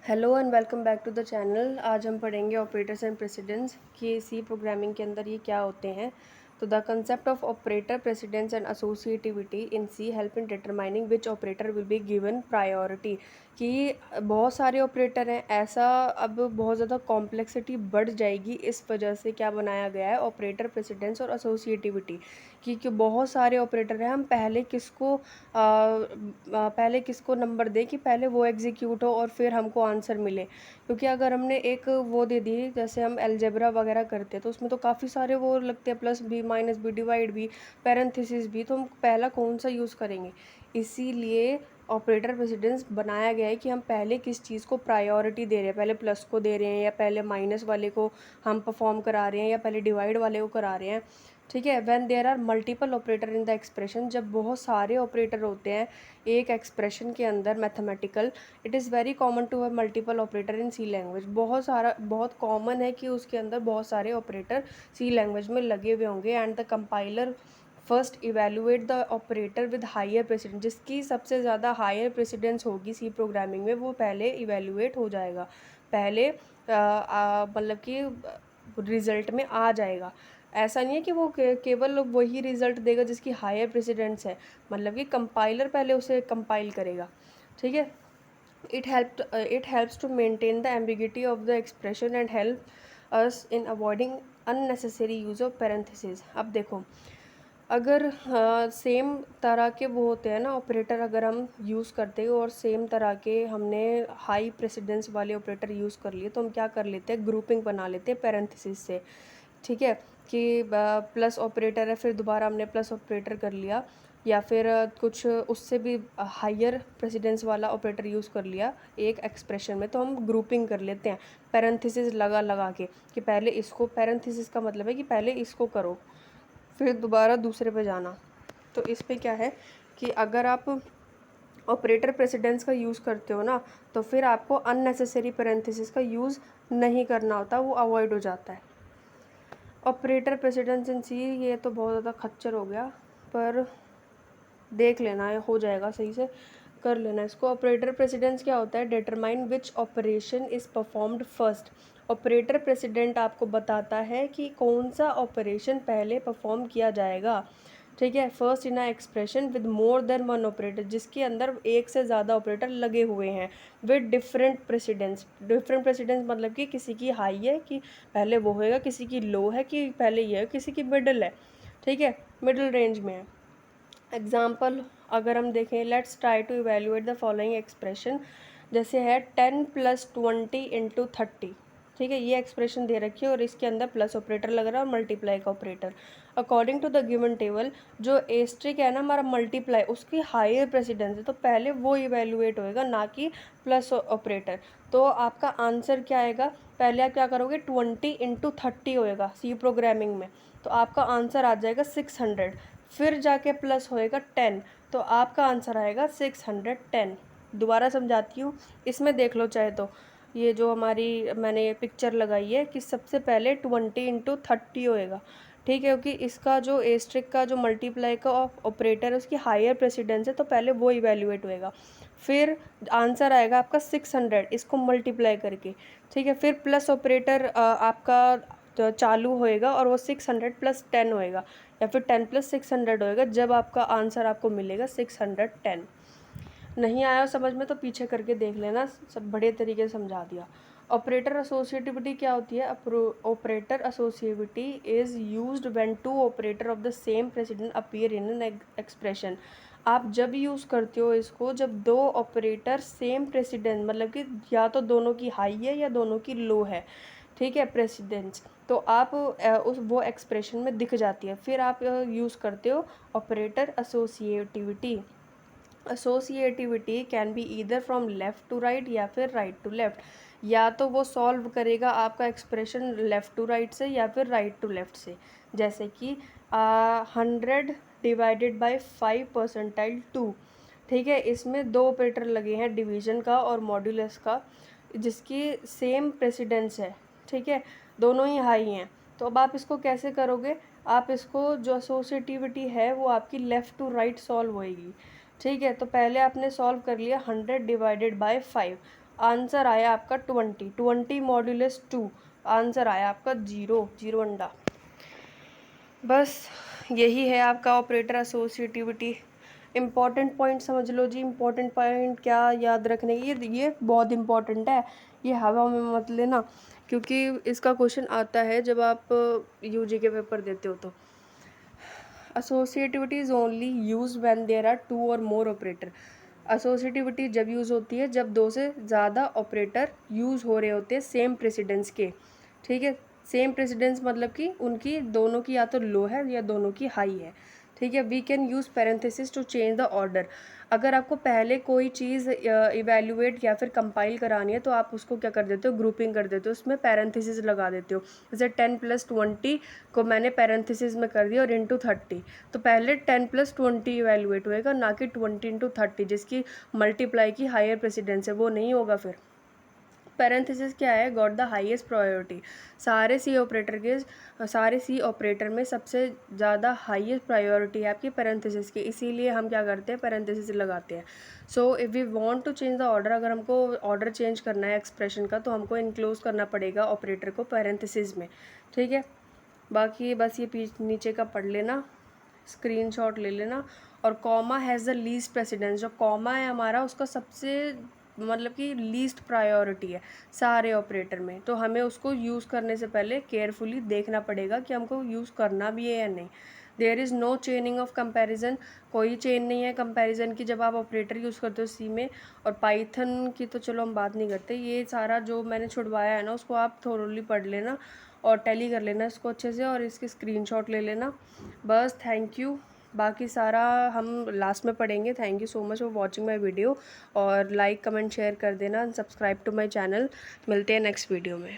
Hello and welcome back to the channel. आज हम पढ़ेंगे ऑपरेटर्स एंड प्रेसिडेंस कि सी प्रोग्रामिंग के अंदर ये क्या होते हैं। तो the concept of operator precedence and associativity in C help in determining which operator will be given priority. कि बहुत सारे ऑपरेटर हैं, ऐसा अब बहुत ज़्यादा कॉम्प्लेक्सिटी बढ़ जाएगी। इस वजह से क्या बनाया गया है ऑपरेटर प्रेसिडेंस और एसोसिएटिविटी कि बहुत सारे ऑपरेटर हैं। हम पहले किसको नंबर दें कि पहले वो एग्जीक्यूट हो और फिर हमको आंसर मिले। क्योंकि अगर हमने एक वो दे दी, जैसे हम अलजेब्रा वगैरह करते हैं तो उसमें तो काफ़ी सारे वो लगते हैं, प्लस भी माइनस भी डिवाइड भी पैरेंथेसिस भी, तो हम पहला कौन सा यूज़ करेंगे। इसीलिए ऑपरेटर प्रेसिडेंस बनाया गया है कि हम पहले किस चीज़ को प्रायोरिटी दे रहे हैं, पहले प्लस को दे रहे हैं या पहले माइनस वाले को हम परफॉर्म करा रहे हैं या पहले डिवाइड वाले को करा रहे हैं। ठीक है। When there are multiple operator in the expression, जब बहुत सारे ऑपरेटर होते हैं एक एक्सप्रेशन के अंदर mathematical, it is very common to have multiple operator in C language. बहुत कॉमन है कि उसके अंदर बहुत सारे ऑपरेटर सी लैंग्वेज में लगे हुए होंगे। And the compiler first evaluate the operator with higher precedence, जिसकी सबसे ज़्यादा हायर प्रेसिडेंस होगी सी प्रोग्रामिंग में वो पहले इवेलुएट हो जाएगा, पहले मतलब कि रिजल्ट में आ जाएगा। ऐसा नहीं है कि वो केवल वही रिजल्ट देगा जिसकी हायर प्रेसिडेंस है, मतलब कि कंपाइलर पहले उसे कंपाइल करेगा। ठीक है। It helps to maintain the ambiguity of the expression and help us in avoiding unnecessary use of parenthesis. अब देखो, अगर सेम तरह के वो होते हैं ना ऑपरेटर, अगर हम यूज़ करते हैं और सेम तरह के हमने हाई प्रेसिडेंस वाले ऑपरेटर यूज़ कर लिए, तो हम क्या कर लेते हैं, ग्रुपिंग बना लेते हैं पैरेंथेसिस से। ठीक है। कि प्लस ऑपरेटर है, फिर दोबारा हमने प्लस ऑपरेटर कर लिया, या फिर कुछ उससे भी हायर प्रेसिडेंस वाला ऑपरेटर यूज़ कर लिया एक एक्सप्रेशन में, तो हम ग्रुपिंग कर लेते हैं पैरेंथेसिस लगा लगा के कि पहले इसको, पैरेंथेसिस का मतलब है कि पहले इसको करो फिर दोबारा दूसरे पे जाना। तो इस पे क्या है कि अगर आप ऑपरेटर प्रेसिडेंस का यूज़ करते हो ना, तो फिर आपको अननेसेसरी पैरेंथेसिस का यूज़ नहीं करना होता, वो अवॉइड हो जाता है। ऑपरेटर प्रेसिडेंस इन सी, ये तो बहुत ज़्यादा खच्चर हो गया, पर देख लेना है, हो जाएगा, सही से कर लेना इसको। ऑपरेटर प्रेसिडेंस क्या होता है, determine which operation is performed first. Operator president आपको बताता है कि कौन सा ऑपरेशन पहले परफॉर्म किया जाएगा। ठीक है। First in a expression with more than one operator, जिसके अंदर एक से ज़्यादा ऑपरेटर लगे हुए हैं, with different precedence. Different precedence मतलब कि किसी की हाई है कि पहले वो होएगा, किसी की लो है कि पहले ये है, किसी की मिडल है। ठीक है, मिडल रेंज में है। एग्जाम्पल अगर हम देखें, let's try to evaluate the following expression. जैसे है 10 + 20 × 30। ठीक है, ये एक्सप्रेशन दे रखी है और इसके अंदर प्लस ऑपरेटर लग रहा है और मल्टीप्लाई का operator. According to the given table, जो एस्ट्रिक है ना हमारा मल्टीप्लाई, उसकी हायर प्रेसिडेंस है, तो पहले वो इवेल्युएट होएगा, ना कि प्लस ऑपरेटर। तो आपका आंसर क्या आएगा, पहले आप क्या करोगे, 20 × 30 होएगा सी प्रोग्रामिंग में, तो आपका आंसर आ जाएगा 600। फिर जाके प्लस होएगा 10, तो आपका आंसर आएगा 610। दोबारा समझाती हूँ, इसमें देख लो चाहे तो, ये जो हमारी मैंने ये पिक्चर लगाई है कि सबसे पहले 20 × 30 होएगा। ठीक है, क्योंकि इसका जो एस्ट्रिक का जो मल्टीप्लाई का ऑपरेटर है उसकी हायर प्रेसिडेंस है, तो पहले वो इवेल्युएट होएगा। फिर आंसर आएगा आपका 600 इसको मल्टीप्लाई करके। ठीक है, फिर प्लस ऑपरेटर आपका तो चालू होएगा और वो 600 + 10 होएगा, या फिर 10 + 600 होएगा, जब आपका आंसर आपको मिलेगा 610। नहीं आया समझ में तो पीछे करके देख लेना, सब बड़े तरीके से समझा दिया। ऑपरेटर एसोसिएटिविटी क्या होती है, operator associativity is used when two operator of the same precedent appear in an expression. आप जब यूज़ करते हो इसको, जब दो ऑपरेटर सेम प्रेसिडेंट, मतलब कि या तो दोनों की हाई है या दोनों की लो है, ठीक है, प्रेसिडेंस, तो आप उस वो एक्सप्रेशन में दिख जाती है, फिर आप यूज़ करते हो operator associativity. Associativity can be either from left to right या फिर राइट टू लेफ़्ट। या तो वो सॉल्व करेगा आपका एक्सप्रेशन लेफ़्ट टू राइट से या फिर राइट टू लेफ़्ट से। जैसे कि 100 ÷ 5 % 2। ठीक है, इसमें दो ऑपरेटर लगे हैं, डिवीज़न का और मॉड्यूलस का, जिसकी सेम प्रेसिडेंस है। ठीक है, दोनों ही हाई हैं, तो अब आप इसको कैसे करोगे, आप इसको जो एसोसिएटिविटी है वो आपकी लेफ़्ट टू राइट सॉल्व होएगी। ठीक है, तो पहले आपने सॉल्व कर लिया 100 ÷ 5, आंसर आया आपका 20, 20 मॉड्यूलस 2, आंसर आया आपका 0, 0 अंडा। बस यही है आपका ऑपरेटर एसोसिएटिविटी। इम्पॉर्टेंट पॉइंट समझ लो जी। इम्पॉर्टेंट पॉइंट क्या याद रखने की, ये बहुत इम्पॉर्टेंट है, ये हवा में मत लेना, क्योंकि इसका क्वेश्चन आता है जब आप यूजी के पेपर देते हो। तो associativity is only use when there are 2 और मोर ऑपरेटर। एसोसिएटिविटी जब यूज़ होती है जब 2 से ज़्यादा ऑपरेटर यूज़ हो रहे होते हैं सेम प्रेसिडेंस के। ठीक है, सेम प्रेसिडेंस मतलब कि उनकी दोनों की या तो लो है या दोनों की हाई है। ठीक है, we can use parenthesis to change the order. अगर आपको पहले कोई चीज़ इवेल्युएट या फिर कंपाइल करानी है तो आप उसको क्या कर देते हो, ग्रुपिंग कर देते हो, उसमें पैरेंथेसिस लगा देते हो। जैसे 10 + 20 को मैंने पैरेंथेसिस में कर दिया और इंटू 30, तो पहले 10 + 20 इवेल्युएट होएगा, ना कि 20 × 30 जिसकी मल्टीप्लाई की हायर प्रेसिडेंस है, वो नहीं होगा। फिर पैरेंथेसिस क्या है, गॉट द हाईएस्ट प्रायोरिटी। सारे सी ऑपरेटर में सबसे ज़्यादा हाईएस्ट प्रायोरिटी है आपकी पैरेंथेसिस की, इसीलिए हम क्या करते हैं, पैरेंथेसिस लगाते हैं। So if we want to change the order, अगर हमको ऑर्डर चेंज करना है एक्सप्रेशन का, तो हमको इनक्लोज करना पड़ेगा ऑपरेटर को पैरेंथेसिस में। ठीक है, बाकी बस ये नीचे का पढ़ लेना, स्क्रीनशॉट ले लेना। और comma has the least precedence, जो कॉमा है हमारा उसका सबसे मतलब कि लीस्ट प्रायोरिटी है सारे ऑपरेटर में, तो हमें उसको यूज़ करने से पहले केयरफुली देखना पड़ेगा कि हमको यूज़ करना भी है या नहीं। There is no chaining of comparison, कोई चेन नहीं है कंपैरिजन की जब आप ऑपरेटर यूज़ करते हो सी में। और पाइथन की तो चलो हम बात नहीं करते, ये सारा जो मैंने छुड़वाया है ना उसको आप थोरोली पढ़ लेना और टैली कर लेना इसको अच्छे से, और इसकी स्क्रीनशॉट ले लेना। बस थैंक यू, बाकी सारा हम लास्ट में पढ़ेंगे। Thank you so much for watching my video, और लाइक कमेंट शेयर कर देना, सब्सक्राइब टू माई चैनल। मिलते हैं नेक्स्ट वीडियो में।